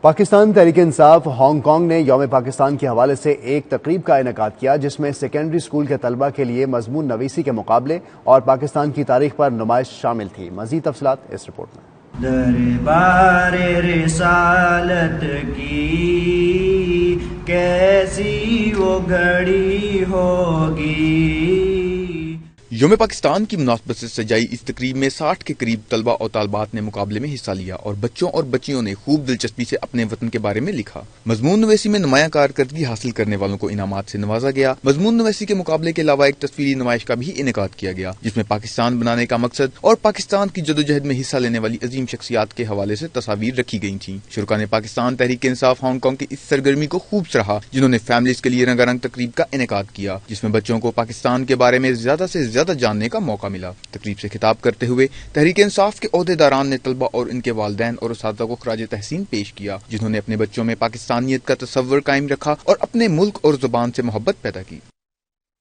Pakistan Tehreek Insaf Hong Kong نے یوم پاکستان کے حوالے سے ایک تقریب کا انعقاد کیا جس میں سیکنڈری اسکول کے طلبہ کے لیے مضمون نویسی کے مقابلے اور پاکستان کی تاریخ پر نمائش شامل تھی۔ مزید تفصیلات اس رپورٹ میں۔ دربار رسالت کی کیسی وہ گھڑی ہوگی۔ یوم پاکستان کی مناسبت سے سجائی اس تقریب میں 60 کے قریب طلبہ اور طالبات نے مقابلے میں حصہ لیا اور بچوں اور بچیوں نے خوب دلچسپی سے اپنے وطن کے بارے میں لکھا۔ مضمون نویسی میں نمایاں کارکردگی حاصل کرنے والوں کو انعامات سے نوازا گیا۔ مضمون نویسی کے مقابلے کے علاوہ ایک تصویری نمائش کا بھی انعقاد کیا گیا جس میں پاکستان بنانے کا مقصد اور پاکستان کی جدوجہد میں حصہ لینے والی عظیم شخصیات کے حوالے سے تصاویر رکھی گئی تھیں۔ شرکاء نے پاکستان تحریک انصاف ہانگ کانگ کی اس سرگرمی کو خوب سراہا جنہوں نے فیملیز کے لیے رنگا رنگ تقریب کا انعقاد کیا جس میں بچوں کو پاکستان کے بارے میں زیادہ سے زیادہ جاننے کا موقع ملا۔ تقریب سے خطاب کرتے ہوئے تحریک انصاف کے عہدیداران نے طلبہ اور ان کے والدین اور اساتذہ کو خراج تحسین پیش کیا جنہوں نے اپنے بچوں میں پاکستانیت کا تصور قائم رکھا اور اپنے ملک اور زبان سے محبت پیدا کی۔